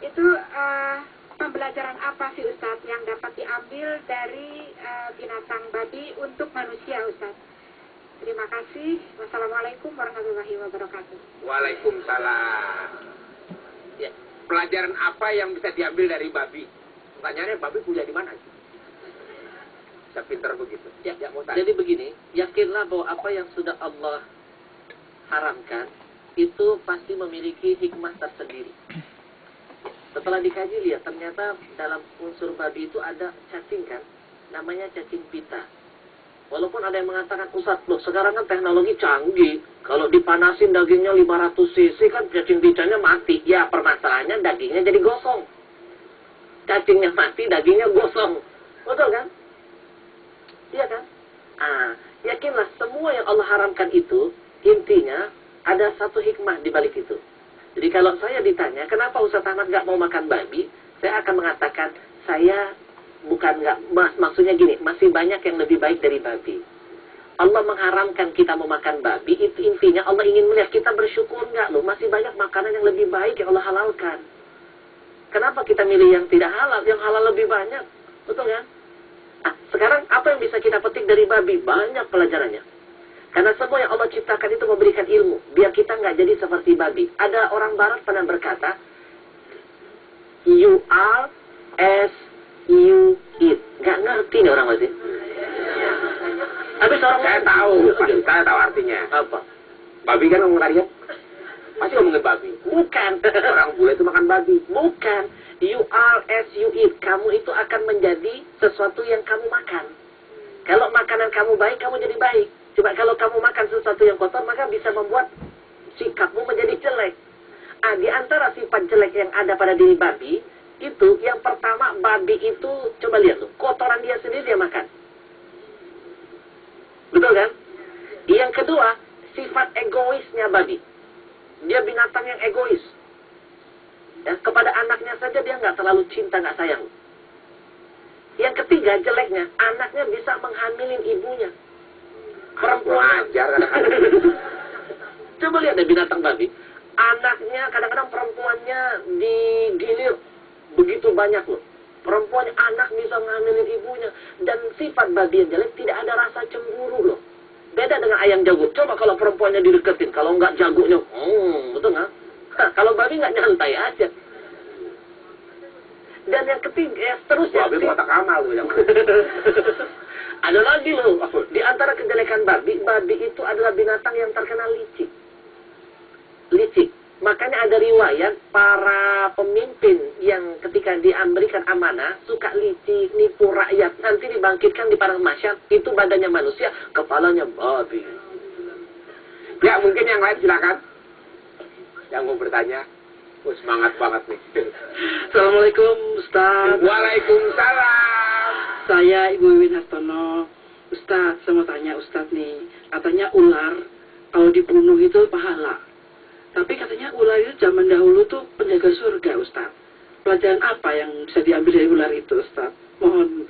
Itu pembelajaran apa sih Ustadz yang dapat diambil dari binatang babi untuk manusia Ustadz? Terima kasih. Wassalamualaikum warahmatullahi wabarakatuh. Waalaikumsalam. Ya, pelajaran apa yang bisa diambil dari babi? Pertanyaannya babi punya di mana? Bisa pintar begitu. Ya, Ya, mau tanya. jadi begini, yakinlah bahwa apa yang sudah Allah haramkan itu pasti memiliki hikmah tersendiri. Setelah dikaji lihat, ternyata dalam unsur babi itu ada cacing kan, namanya cacing pita. Walaupun ada yang mengatakan, Ustadz, loh sekarang kan teknologi canggih. Kalau dipanasin dagingnya 500 cc kan cacing pitanya mati. Ya permasalahannya dagingnya jadi gosong. Cacingnya mati, dagingnya gosong. Betul kan? Iya kan? Yakinlah semua yang Allah haramkan itu, intinya ada satu hikmah di balik itu. Jadi kalau saya ditanya, kenapa Ustadz Ahmad nggak mau makan babi? Saya akan mengatakan, saya bukan nggak, maksudnya gini, masih banyak yang lebih baik dari babi. Allah mengharamkan kita memakan babi, itu intinya Allah ingin melihat kita bersyukur nggak loh, masih banyak makanan yang lebih baik yang Allah halalkan. Kenapa kita milih yang tidak halal, yang halal lebih banyak? Betul kan? Sekarang apa yang bisa kita petik dari babi? Banyak pelajarannya. Karena semua yang Allah ciptakan itu memberikan ilmu, biar kita nggak jadi seperti babi. Ada orang barat pernah berkata, you are as you eat. Nggak ngerti nih orang masih. Habis orang Saya tahu, saya tahu artinya. apa? Babi kan ngomong tadi ya? Pasti ngomongin babi. Bukan. Orang bule itu makan babi. Bukan. You are as you eat. Kamu itu akan menjadi sesuatu yang kamu makan. Kalau makanan kamu baik, kamu jadi baik. Coba kalau kamu makan sesuatu yang kotor, maka bisa membuat sikapmu menjadi jelek. Di antara sifat jelek yang ada pada diri babi, itu yang pertama, babi itu, coba lihat tuh, kotoran dia sendiri dia makan. Betul kan? Yang kedua, sifat egoisnya babi. Dia binatang yang egois. Ya, kepada anaknya saja dia nggak terlalu cinta, nggak sayang. Yang ketiga, jeleknya, anaknya bisa menghamilin ibunya. Perempuan ajar. Coba lihat deh binatang babi. Anaknya kadang-kadang perempuannya digilir begitu banyak loh. Perempuannya anak bisa ngambilin ibunya. Dan sifat babi yang jelek tidak ada rasa cemburu loh. Beda dengan ayam jago. Coba kalau perempuannya dideketin, kalau nggak jagonya, betul nggak? Kalau babi nggak nyantai aja. Dan yang ketiga, seterusnya. Babi kotak amal tuh yang. Ada lagi loh, di antara kejelekan babi, babi itu adalah binatang yang terkenal licik. Licik. Makanya ada riwayat para pemimpin yang ketika diberikan amanah, suka licik, nipu rakyat. Nanti dibangkitkan di padang mahsyar, itu badannya manusia, kepalanya babi. Ya mungkin yang lain silakan. Yang mau bertanya. Semangat banget nih. Assalamualaikum Ustaz. Waalaikumsalam. Saya Ibu Wiwin Hartono. Ustaz, saya mau tanya Ustaz nih. Katanya ular kalau dibunuh itu pahala. Tapi katanya ular itu zaman dahulu tuh penjaga surga Ustaz. Pelajaran apa yang bisa diambil dari ular itu Ustaz? Mohon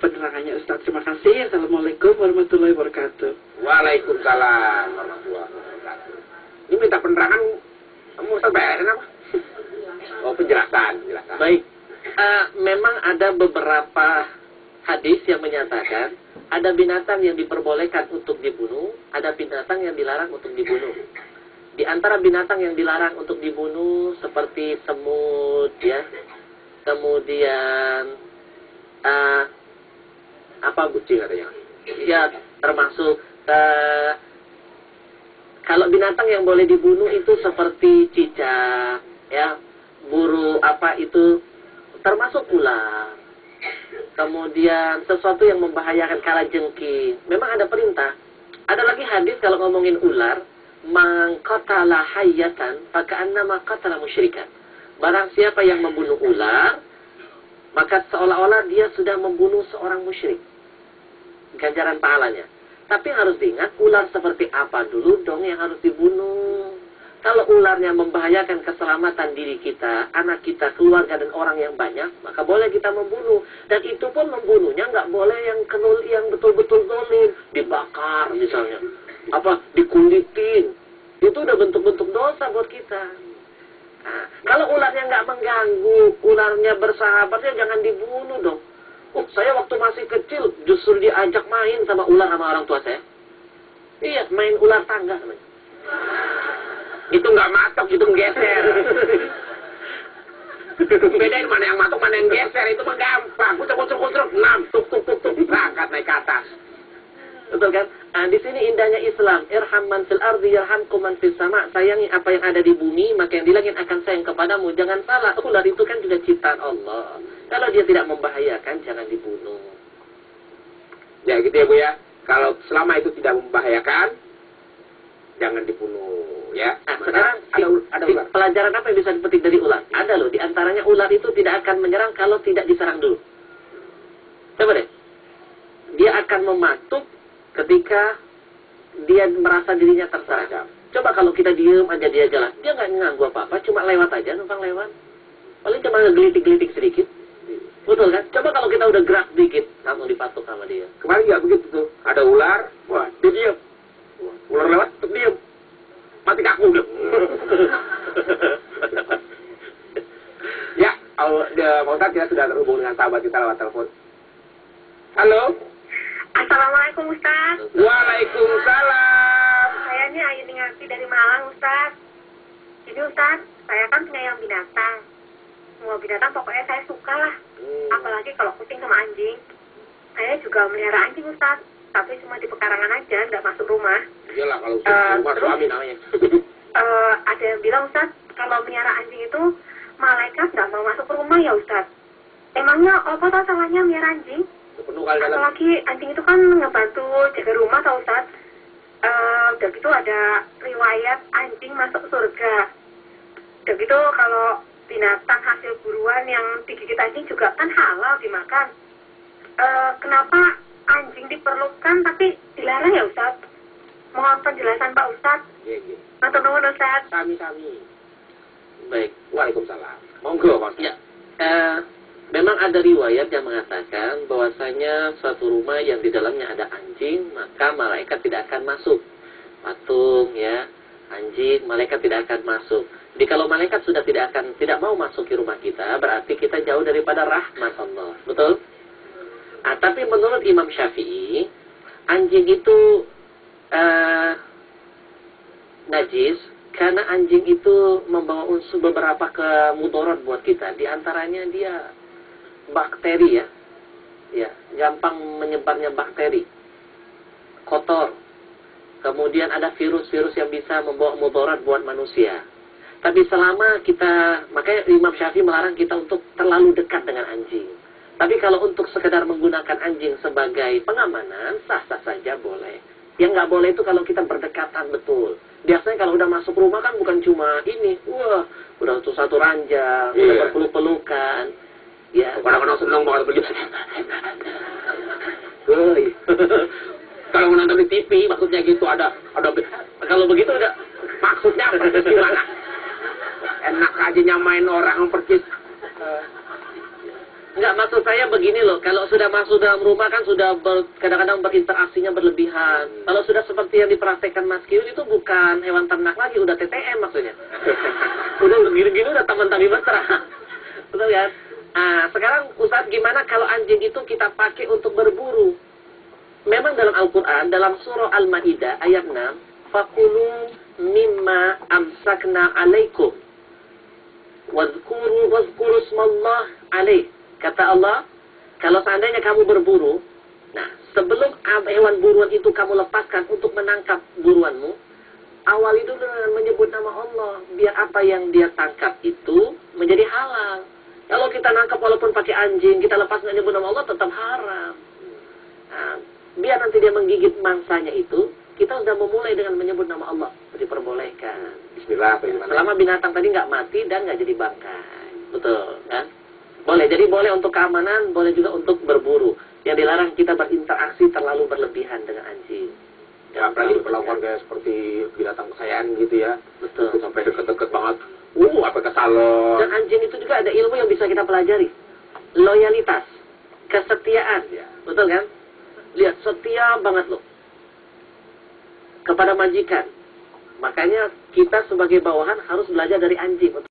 penerangannya Ustaz. Terima kasih. Assalamualaikum warahmatullahi wabarakatuh. Waalaikumsalam warahmatullahi wabarakatuh. Ini minta penerangan. Kamu Ustaz bayarin apa? Oh penjelasan. Baik. Memang ada beberapa hadis yang menyatakan ada binatang yang diperbolehkan untuk dibunuh, ada binatang yang dilarang untuk dibunuh. Di antara binatang yang dilarang untuk dibunuh seperti semut, ya, kemudian apa kucing katanya? ya termasuk kalau binatang yang boleh dibunuh itu seperti cicak, ya, burung apa itu, termasuk ular. Kemudian sesuatu yang membahayakan kalajengking. Memang ada perintah. Ada lagi hadis kalau ngomongin ular, man qatala hayyatan faka'annama qatala musyrikan. Barang siapa yang membunuh ular, maka seolah-olah dia sudah membunuh seorang musyrik. Ganjaran pahalanya. Tapi harus diingat, ular seperti apa dulu dong yang harus dibunuh. Kalau ularnya membahayakan keselamatan diri kita, anak kita, keluarga, dan orang yang banyak, maka boleh kita membunuh. Dan itu pun membunuhnya nggak boleh yang betul-betul zalim, dibakar misalnya, apa dikulitin. Itu udah bentuk-bentuk dosa buat kita. Nah, Kalau ularnya nggak mengganggu, ularnya bersahabat, ya jangan dibunuh dong. Saya waktu masih kecil justru diajak main sama ular sama orang tua saya. Iya, main ular tangga namanya. Itu nggak matok, itu geser. Bedain mana yang matok, mana yang geser, itu mah gampang. Kucuk, tuk, berangkat naik ke atas. Betul kan? Nah, di sini indahnya Islam. Irham man fil ardi yarhamkum man fis sama. Sayangi apa yang ada di bumi, maka yang di langit akan sayang kepadamu. Jangan salah, ular itu kan juga ciptaan Allah. Kalau dia tidak membahayakan, jangan dibunuh. Ya gitu ya Bu ya. Kalau selama itu tidak membahayakan, jangan dibunuh ya. Nah, sekarang ada ular. pelajaran apa yang bisa dipetik dari ular? Ada loh, di antaranya ular itu tidak akan menyerang kalau tidak diserang dulu. Coba deh. Dia akan mematuk ketika dia merasa dirinya terserang. Coba kalau kita diem aja dia jalan. Dia nggak nganggu apa-apa, cuma lewat aja, numpang lewat. Paling cuma ngegelitik-gelitik sedikit. Betul kan? Coba kalau kita udah gerak sedikit, langsung dipatuk sama dia. Kemarin nggak begitu tuh. Ada ular, wah dia diem. Ular lewat, diem. Mati kaku udah. Ya, Pak Ustadz kita sudah terhubung dengan sahabat kita lewat telepon. Halo. Assalamualaikum Ustaz. Waalaikumsalam. Saya ini Ayu Ningati dari Malang Ustaz. Jadi Ustaz, saya kan penyayang binatang. Semua binatang pokoknya saya suka lah. Apalagi kalau kucing sama anjing. Saya juga melihara anjing Ustaz. Tapi cuma di pekarangan aja, nggak masuk rumah. Iyalah kalau rumah suami namanya. Ada yang bilang Ustaz, kalau melihara anjing itu malaikat nggak mau masuk ke rumah ya Ustaz. Emangnya apa tau salahnya melihara anjing? Penuh kali dalam. Apalagi anjing itu kan ngebantu jaga rumah tau Ustaz. Udah gitu ada riwayat anjing masuk surga. Udah gitu kalau binatang hasil buruan yang digigit anjing juga kan halal dimakan. Kenapa anjing diperlukan tapi dilarang ya Ustaz? Mohon penjelasan Pak Ustaz. Iya. Matur nuwun Ustaz. Sami. Baik. Waalaikumsalam. Monggo Pak Ustadz. Ya, memang ada riwayat yang mengatakan bahwasanya suatu rumah yang di dalamnya ada anjing, maka malaikat tidak akan masuk. Patung ya, anjing, malaikat tidak akan masuk. Jadi kalau malaikat sudah tidak mau masuk ke rumah kita, berarti kita jauh daripada rahmat Allah. Betul? Nah, tapi menurut Imam Syafi'i, anjing itu najis karena anjing itu membawa unsur beberapa kemudarat buat kita. Di antaranya dia bakteri ya, gampang menyebarnya bakteri, kotor. Kemudian ada virus-virus yang bisa membawa mudarat buat manusia. Tapi selama kita, makanya Imam Syafi'i melarang kita untuk terlalu dekat dengan anjing. Tapi kalau untuk sekedar menggunakan anjing sebagai pengamanan, sah-sah saja boleh. Yang nggak boleh itu kalau kita berdekatan betul. Biasanya kalau udah masuk rumah kan bukan cuma ini, wah, udah tuh satu ranjang, udah berpeluk-pelukan. Ya, Kadang-kadang senang banget begitu. Kalau menonton di TV maksudnya gitu ada kalau begitu udah maksudnya apa sih gimana? Enak aja nyamain orang percis. Enggak, maksud saya begini loh, kalau sudah masuk dalam rumah kan sudah kadang-kadang berinteraksinya berlebihan. Kalau sudah seperti yang dipraktekkan Mas Kiun itu bukan hewan ternak lagi, udah TTM maksudnya. Udah gini-gini udah teman-teman mesra. Betul kan? Nah, sekarang Ustaz gimana kalau anjing itu kita pakai untuk berburu? Memang dalam Al-Quran, dalam surah Al-Ma'idah ayat 6, fakulu mimma amsakna alaikum wazkuru smallah alaih. Kata Allah, kalau seandainya kamu berburu, nah sebelum hewan buruan itu kamu lepaskan untuk menangkap buruanmu, awali dulu dengan menyebut nama Allah, biar apa yang dia tangkap itu menjadi halal. Kalau kita nangkap walaupun pakai anjing, kita lepas nggak nyebut nama Allah, tetap haram. Nah, biar nanti dia menggigit mangsanya itu, kita sudah memulai dengan menyebut nama Allah, diperbolehkan. Bismillah. Selama binatang tadi nggak mati dan nggak jadi bangkai, betul kan? Boleh, jadi boleh untuk keamanan, boleh juga untuk berburu. Yang dilarang kita berinteraksi terlalu berlebihan dengan anjing. Ya, apalagi diperlakukan kayak seperti binatang kesayangan gitu ya. Betul. Sampai deket-deket banget. Apa ke salon. Dan anjing itu juga ada ilmu yang bisa kita pelajari. Loyalitas, kesetiaan. Ya. Betul kan? Lihat, setia banget loh kepada majikan. Makanya kita sebagai bawahan harus belajar dari anjing.